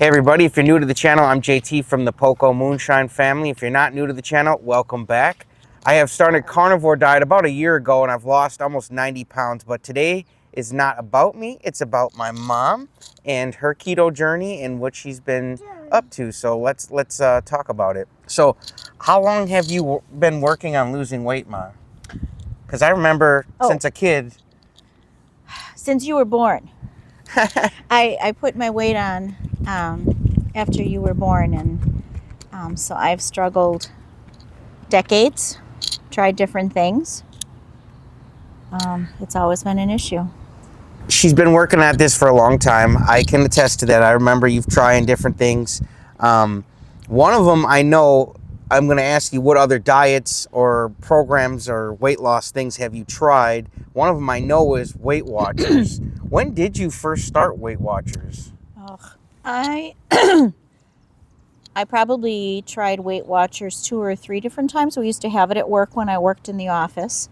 Hey everybody, if you're new to the channel, I'm JT from the Poko Moonshine family. If you're not new to the channel, welcome back. I have started Carnivore Diet about a year ago and I've lost almost 90 pounds, but today is not about me. It's about my mom and her keto journey and what she's been up to. So let's talk about it. So how long have you been working on losing weight, Ma? Because I remember since a kid. Since you were born. I put my weight on after you were born, and so I've struggled decades, tried different things. It's always been an issue. She's been working at this for a long time. I can attest to that. I remember you've tried different things. One of them, I know, I'm going to ask you what other diets or programs or weight loss things have you tried. One of them I know is Weight Watchers. When did you first start Weight Watchers? I probably tried Weight Watchers 2 or 3 different times. We used to have it at work when I worked in the office.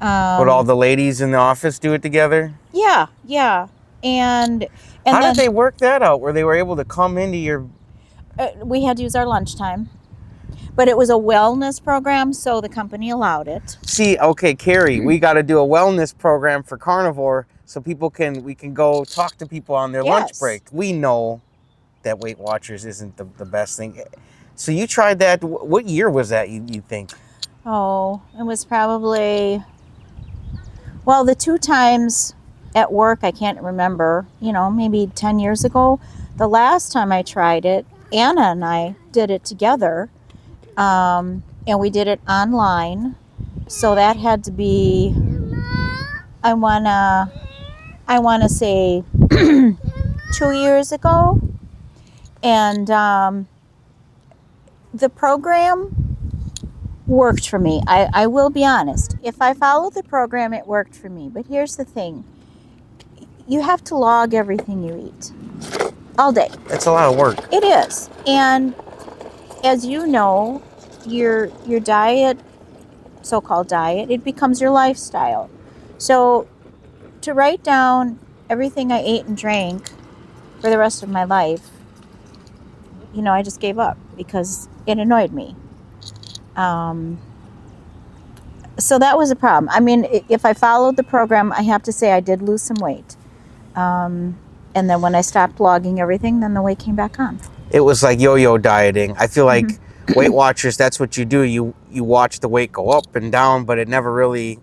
Would all the ladies in the office do it together? Yeah. And how did they work that out? Where they were able to come into your... we had to use our lunchtime. But it was a wellness program, so the company allowed it. See, okay, Carrie, we got to do a wellness program for Carnivore so we can go talk to people on their lunch break. We know that Weight Watchers isn't the best thing. So you tried that. What year was that, you think? Oh, it was probably, well, the 2 times at work, I can't remember, maybe 10 years ago. The last time I tried it, Anna and I did it together. And we did it online, so that had to be, I wanna say 2 years ago, and the program worked for me. I will be honest. If I followed the program, it worked for me. But here's the thing: you have to log everything you eat all day. That's a lot of work. It is, and as you know, your diet, so-called diet, it becomes your lifestyle. So to write down everything I ate and drank for the rest of my life, I just gave up because it annoyed me. So that was a problem. I mean, if I followed the program, I have to say I did lose some weight. And then when I stopped logging everything, then the weight came back on. It was like yo-yo dieting. I feel like Weight Watchers, that's what you do. You watch the weight go up and down, but it never really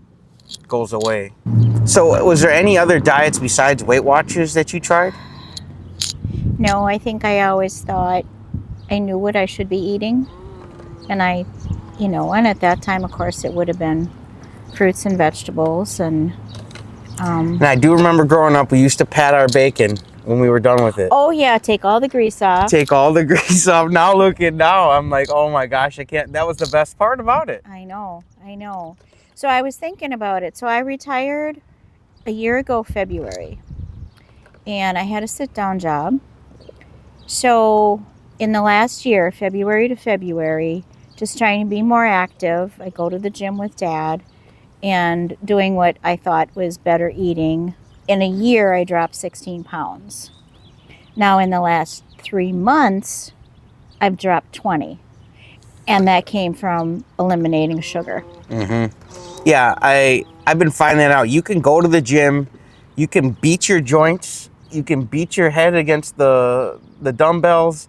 goes away. So was there any other diets besides Weight Watchers that you tried? No, I think I always thought I knew what I should be eating. And and at that time, of course, it would have been fruits and vegetables. And I do remember growing up, we used to pat our bacon when we were done with it. Oh yeah, take all the grease off. Take all the grease off. Now I'm like, oh my gosh, I can't. That was the best part about it. I know. So I was thinking about it. So I retired a year ago, February. And I had a sit-down job. So in the last year, February to February, just trying to be more active, I go to the gym with Dad and doing what I thought was better eating. In a year, I dropped 16 pounds. Now, in the last 3 months, I've dropped 20. And that came from eliminating sugar. Yeah, I've been finding that out. You can go to the gym, you can beat your joints, you can beat your head against the dumbbells,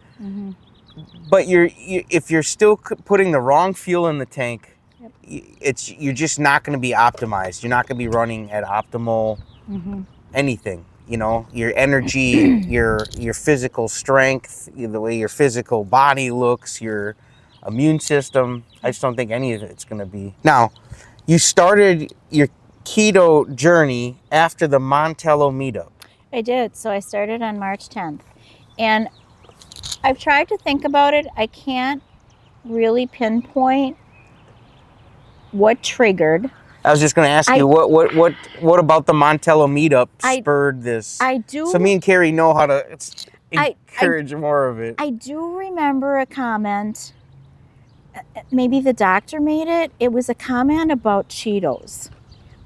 but if you're still putting the wrong fuel in the tank, you're just not going to be optimized. You're not going to be running at optimal anything. Your energy, your physical strength, the way your physical body looks, your immune system. I just don't think any of it's going to be. Now, you started your keto journey after the Montello meetup. I did. So I started on March 10th. And I've tried to think about it. I can't really pinpoint what triggered. I was just going to ask you, what about the Montello meetup spurred this? I do. So me and Carrie know how to encourage more of it. I do remember a comment. Maybe the doctor made it. It was a comment about Cheetos.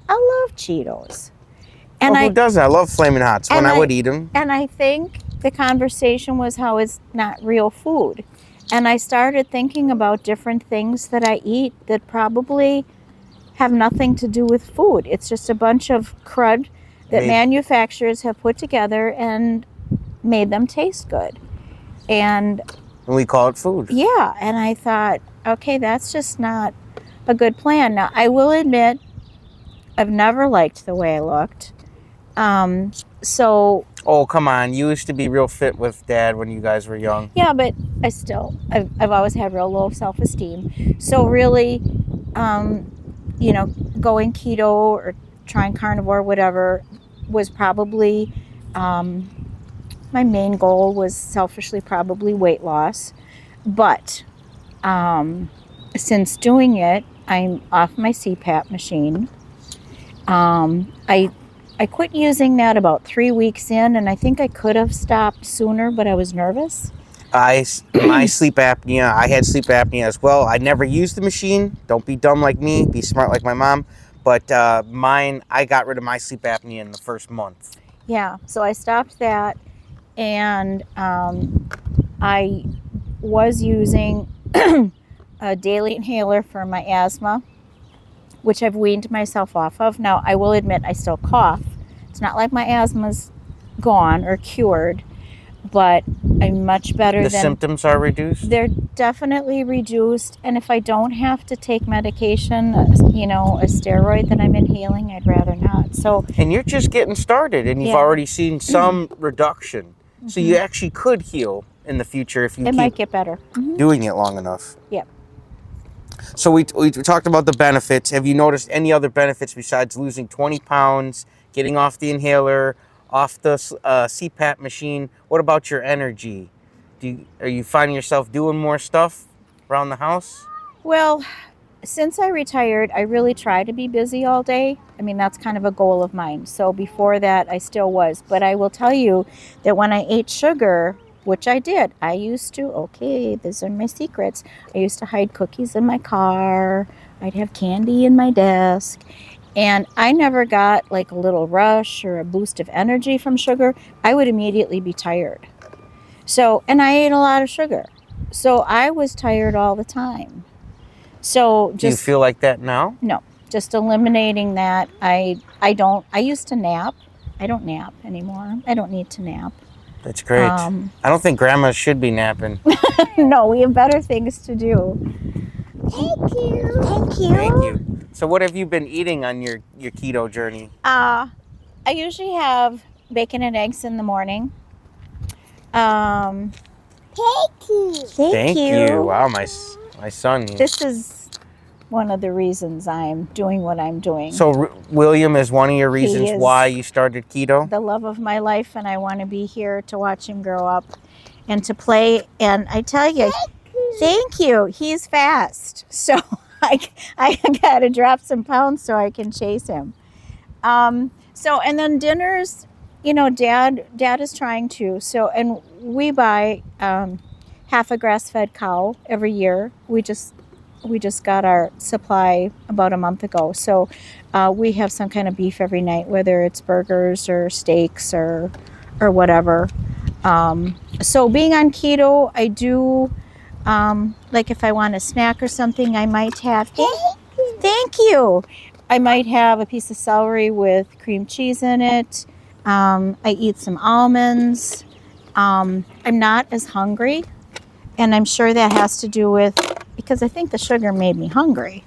I love Cheetos. And who doesn't? I love Flamin' Hots when I would eat them. And I think the conversation was how it's not real food. And I started thinking about different things that I eat that probably have nothing to do with food. It's just a bunch of crud that manufacturers have put together and made them taste good. And we call it food. Yeah, and I thought, okay, that's just not a good plan. Now, I will admit, I've never liked the way I looked. Oh, come on. You used to be real fit with Dad when you guys were young. Yeah, but I've always had real low self-esteem. So really, going keto or trying carnivore, whatever, was probably, my main goal was selfishly probably weight loss. But since doing it, I'm off my CPAP machine. I quit using that about 3 weeks in, and I think I could have stopped sooner, but I was nervous. My sleep apnea, I had sleep apnea as well. I never used the machine. Don't be dumb like me. Be smart like my mom. But I got rid of my sleep apnea in the first month. Yeah, so I stopped that, and I was using a daily inhaler for my asthma, which I've weaned myself off of. Now, I will admit I still cough. It's not like my asthma's gone or cured, but I'm much better The symptoms are reduced? They're definitely reduced, and if I don't have to take medication, a steroid that I'm inhaling, I'd rather not. And you're just getting started, and you've already seen some reduction. So you actually could heal in the future if you might get better. doing it long enough. Yep. So we talked about the benefits. Have you noticed any other benefits besides losing 20 pounds, getting off the inhaler, off the CPAP machine? What about your energy? Are you finding yourself doing more stuff around the house? Well, since I retired, I really try to be busy all day. I mean, that's kind of a goal of mine. So before that, I still was. But I will tell you that when I ate sugar, which I did, I used to, these are my secrets. I used to hide cookies in my car. I'd have candy in my desk. And I never got like a little rush or a boost of energy from sugar. I would immediately be tired. And I ate a lot of sugar. So I was tired all the time. So do you feel like that now? No, just eliminating that. I used to nap. I don't nap anymore. I don't need to nap. That's great. I don't think grandmas should be napping. No, we have better things to do. Thank you. Thank you. Thank you. So what have you been eating on your keto journey? I usually have bacon and eggs in the morning. Thank you. Thank you. Wow, my son. This is one of the reasons I'm doing what I'm doing. So William is one of your reasons why you started keto? The love of my life, and I want to be here to watch him grow up and to play. And I tell you, thank you. He's fast. So I got to drop some pounds so I can chase him. And then dinners, Dad is trying to. And we buy half a grass-fed cow every year. We just got our supply about a month ago. So we have some kind of beef every night, whether it's burgers or steaks or whatever. So being on keto, I do, like if I want a snack or something, I might have, thank you. I might have a piece of celery with cream cheese in it. I eat some almonds. I'm not as hungry, and I'm sure that has to do with, because I think the sugar made me hungry.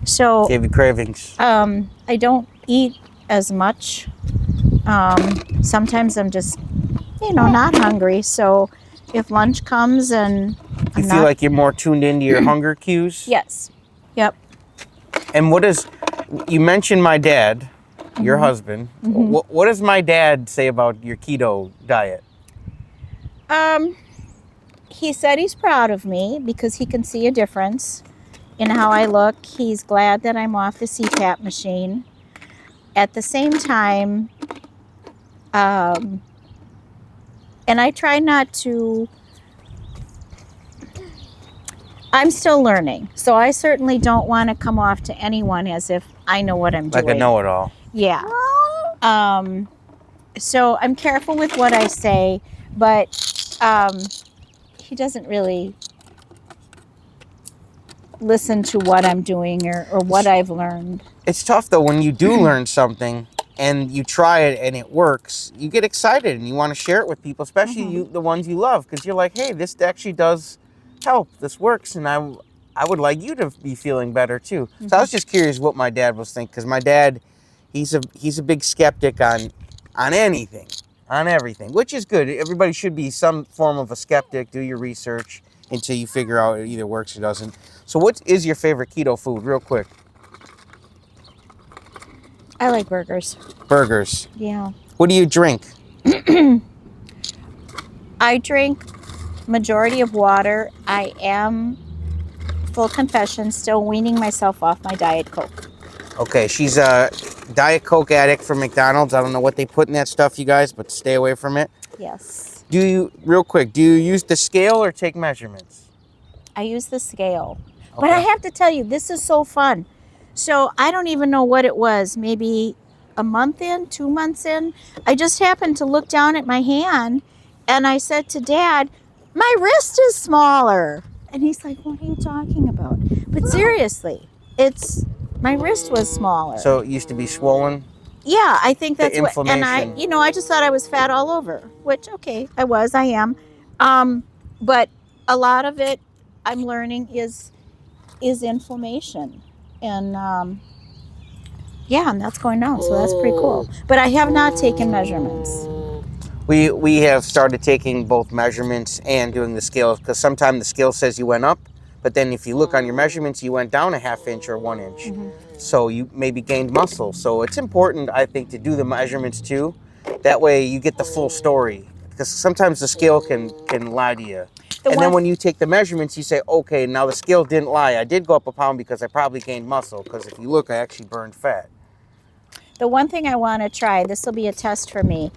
So gave you cravings. I don't eat as much. Sometimes I'm just, not hungry. So if lunch comes and you feel like you're more tuned into your hunger cues? Yes. Yep. And you mentioned my dad, your husband. What does my dad say about your keto diet? He said he's proud of me because he can see a difference in how I look. He's glad that I'm off the CPAP machine. At the same time, and I try not to, I'm still learning. So I certainly don't want to come off to anyone as if I know what I'm doing. Like a know-it-all. Yeah. So I'm careful with what I say, but he doesn't really listen to what I'm doing or what I've learned. It's tough though when you do learn something and you try it and it works. You get excited and you want to share it with people, especially the ones you love, because you're like, hey, this actually does help. This works, and I would like you to be feeling better too. So I was just curious what my dad was thinking, because my dad, he's a big skeptic on anything, on everything, which is good. Everybody should be some form of a skeptic. Do your research until you figure out it either works or doesn't. So what is your favorite keto food, real quick? I like burgers. Burgers. Yeah. What do you drink? I drink majority of water. I am, full confession, still weaning myself off my Diet Coke. Okay, she's a Diet Coke addict from McDonald's. I don't know what they put in that stuff, you guys, but stay away from it. Yes. Real quick, do you use the scale or take measurements? I use the scale. Okay. But I have to tell you, this is so fun. So I don't even know what it was, maybe a month in, 2 months in. I just happened to look down at my hand and I said to Dad, my wrist is smaller. And he's like, what are you talking about? But seriously, my wrist was smaller. So it used to be swollen? Yeah, I think that's what, and inflammation. I just thought I was fat all over, which, okay, I am. But a lot of it I'm learning is inflammation. And and that's going down, so that's pretty cool. But I have not taken measurements. We have started taking both measurements and doing the scales, because sometimes the scale says you went up, but then if you look on your measurements, you went down a ½ inch or 1 inch. So you maybe gained muscle. So it's important, I think, to do the measurements too. That way you get the full story, because sometimes the scale can lie to you. And then when you take the measurements, you say, okay, now the scale didn't lie. I did go up a pound because I probably gained muscle, because if you look, I actually burned fat. The one thing I want to try, this will be a test for me.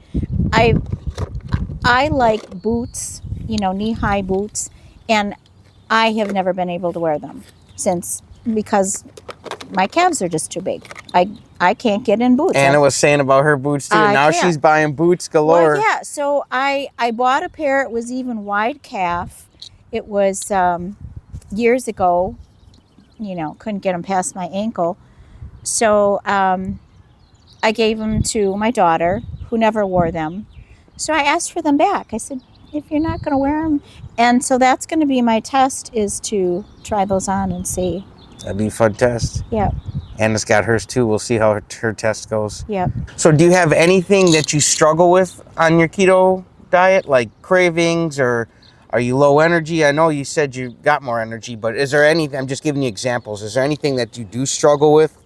I like boots, knee-high boots, and I have never been able to wear them because my calves are just too big. I can't get in boots. Anna was saying about her boots too. Now she's buying boots galore. Well, yeah, so I bought a pair. It was even wide calf. It was years ago. Couldn't get them past my ankle. So I gave them to my daughter, who never wore them. So I asked for them back. I said, if you're not going to wear them. And so that's going to be my test, is to try those on and see. That'd be a fun test. Yeah. Anna's got hers too. We'll see how her test goes. Yeah. So do you have anything that you struggle with on your keto diet, like cravings, or are you low energy? I know you said you got more energy, but is there anything, I'm just giving you examples, is there anything that you do struggle with?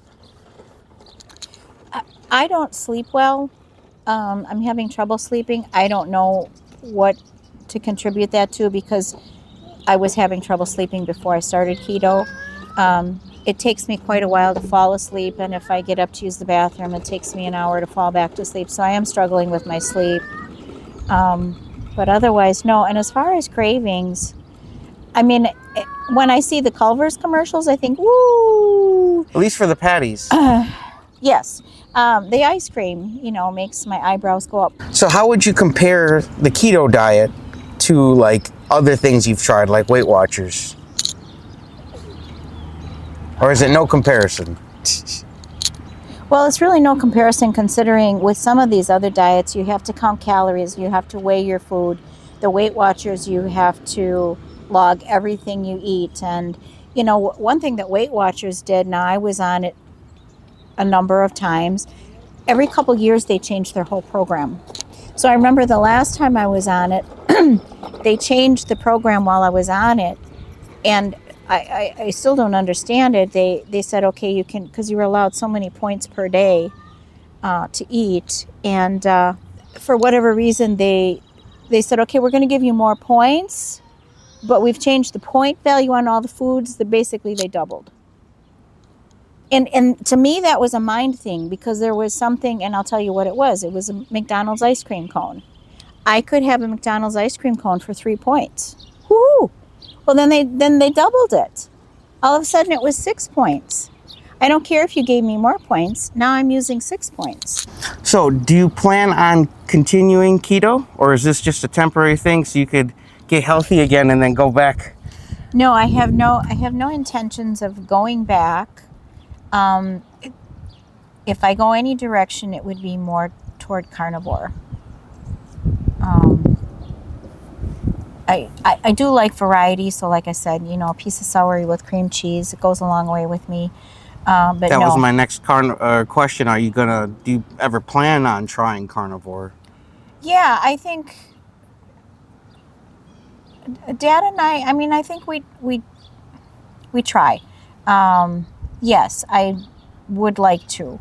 I don't sleep well. I'm having trouble sleeping. I don't know what to contribute that to, because I was having trouble sleeping before I started keto. It takes me quite a while to fall asleep, and if I get up to use the bathroom, it takes me an hour to fall back to sleep. So I am struggling with my sleep. But otherwise, no. And as far as cravings, I mean, when I see the Culver's commercials, I think, woo! At least for the patties. Yes. The ice cream, makes my eyebrows go up. So how would you compare the keto diet to like other things you've tried, like Weight Watchers? Or is it no comparison? Well, it's really no comparison, considering with some of these other diets, you have to count calories, you have to weigh your food. The Weight Watchers, you have to log everything you eat. And, one thing that Weight Watchers did, now I was on it a number of times, every couple years they changed their whole program. So I remember the last time I was on it, they changed the program while I was on it, and I still don't understand it. They said, okay, you can, because you were allowed so many points per day to eat, and for whatever reason they said, okay, we're going to give you more points, but we've changed the point value on all the foods. That basically they doubled. And to me, that was a mind thing, because there was something, and I'll tell you what it was. It was a McDonald's ice cream cone. I could have a McDonald's ice cream cone for 3 points. Woo! Well, then they doubled it. All of a sudden, it was 6 points. I don't care if you gave me more points. Now I'm using 6 points. So do you plan on continuing keto, or is this just a temporary thing so you could get healthy again and then go back? No, I have no intentions of going back. If I go any direction, it would be more toward carnivore. I do like variety, so like I said, a piece of celery with cream cheese, it goes a long way with me. But That no. was my next question. Do you ever plan on trying carnivore? Yeah, I think Dad and I think we try. Yes, I would like to.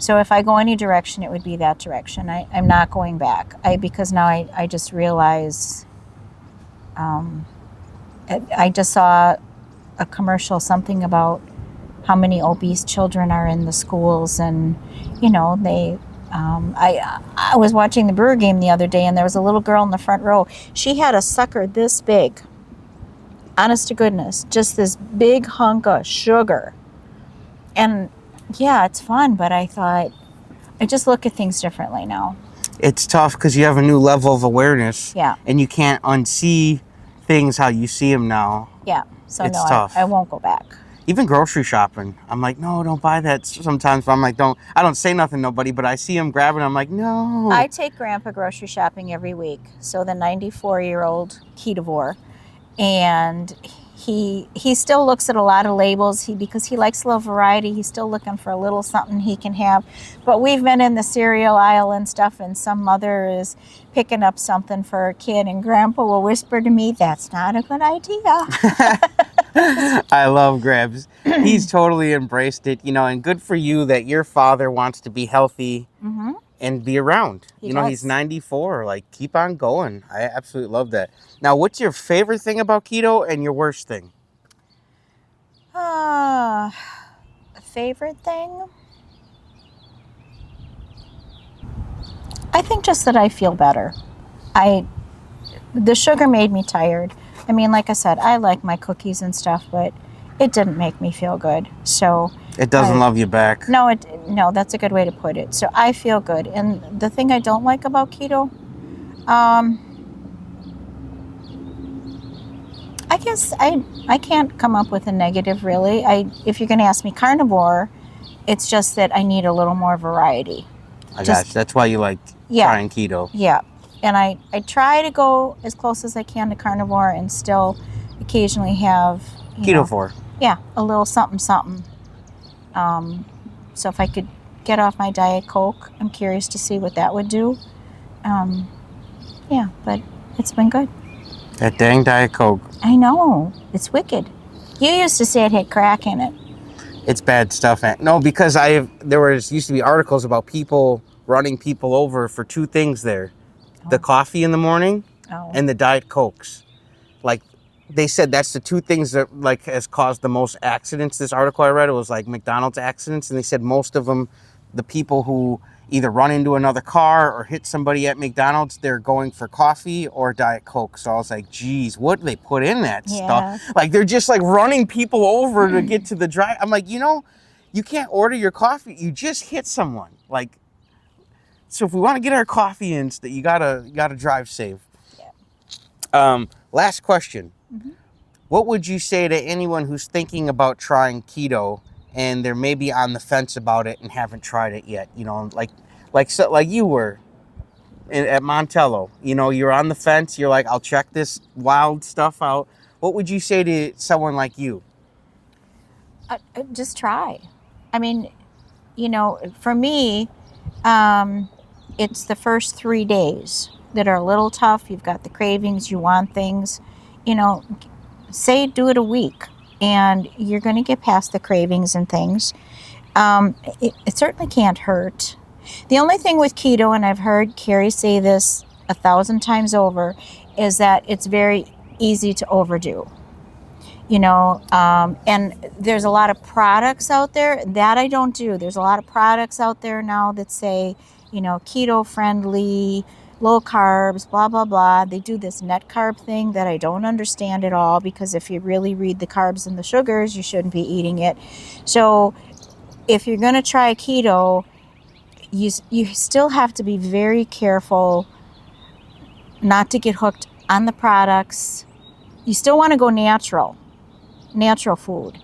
So if I go any direction, it would be that direction. I'm not going back. Because now I just realize, I just saw a commercial, something about how many obese children are in the schools, and they. I was watching the Brewer game the other day, and there was a little girl in the front row. She had a sucker this big. Honest to goodness, just this big hunk of sugar. And yeah, it's fun, but I thought, I just look at things differently now. It's tough because you have a new level of awareness. Yeah. And you can't unsee things how you see them now. Yeah. So it's no, tough. I won't go back. Even grocery shopping, I'm like, no, don't buy that. Sometimes I'm like, I don't say nothing to nobody, but I see them grabbing. I'm like, no. I take Grandpa grocery shopping every week. So the 94-year-old ketovore, and he still looks at a lot of labels. Because he likes a little variety, he's still looking for a little something he can have. But we've been in the cereal aisle and stuff, and some mother is picking up something for her kid, and Grandpa will whisper to me, "That's not a good idea." I love Grebs. He's totally embraced it, and good for you that your father wants to be healthy and be around. He's 94. Like, keep on going. I absolutely love that. Now, what's your favorite thing about keto and your worst thing? Favorite thing? I think just that I feel better. The sugar made me tired. I mean, like I said, I like my cookies and stuff, but it didn't make me feel good. So it doesn't love you back. No, that's a good way to put it. So I feel good. And the thing I don't like about keto, I guess I can't come up with a negative, really. If you're going to ask me carnivore, it's just that I need a little more variety. I got you. That's why you like trying keto. Yeah. And I try to go as close as I can to carnivore and still occasionally have ketovore. Yeah, a little something. So if I could get off my Diet Coke, I'm curious to see what that would do. Yeah, but it's been good. That dang Diet Coke. I know. It's wicked. You used to say it had crack in it. It's bad stuff. No, because there used to be articles about people running people over for two things there. The coffee in the morning and the Diet Cokes. Like, they said that's the two things that has caused the most accidents. This article I read, it was like McDonald's accidents, and they said most of them, the people who either run into another car or hit somebody at McDonald's, they're going for coffee or Diet Coke. So I was like, geez, what do they put in that stuff? Like, they're just like running people over to get to the drive. I'm like, you can't order your coffee. You just hit someone. Like, so if we want to get our coffee in, you gotta drive safe. Yeah. Last question. Mm-hmm. What would you say to anyone who's thinking about trying keto and they're maybe on the fence about it and haven't tried it yet? Like you were at Montello. You're on the fence. You're like, I'll check this wild stuff out. What would you say to someone like you? Just try. I mean, for me, it's the first 3 days that are a little tough. You've got the cravings, you want things, say do it a week and you're going to get past the cravings and things. It certainly can't hurt. The only thing with keto, and I've heard Carrie say this 1,000 times over, is that it's very easy to overdo. And there's a lot of products out there that I don't do. There's a lot of products out there now that say, keto friendly, low carbs, blah, blah, blah. They do this net carb thing that I don't understand at all, because if you really read the carbs and the sugars, you shouldn't be eating it. So if you're going to try keto, you still have to be very careful not to get hooked on the products. You still want to go natural food.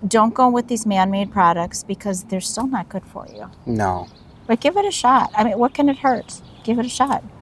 Don't go with these man-made products because they're still not good for you. No. But give it a shot. I mean, what can it hurt? Give it a shot.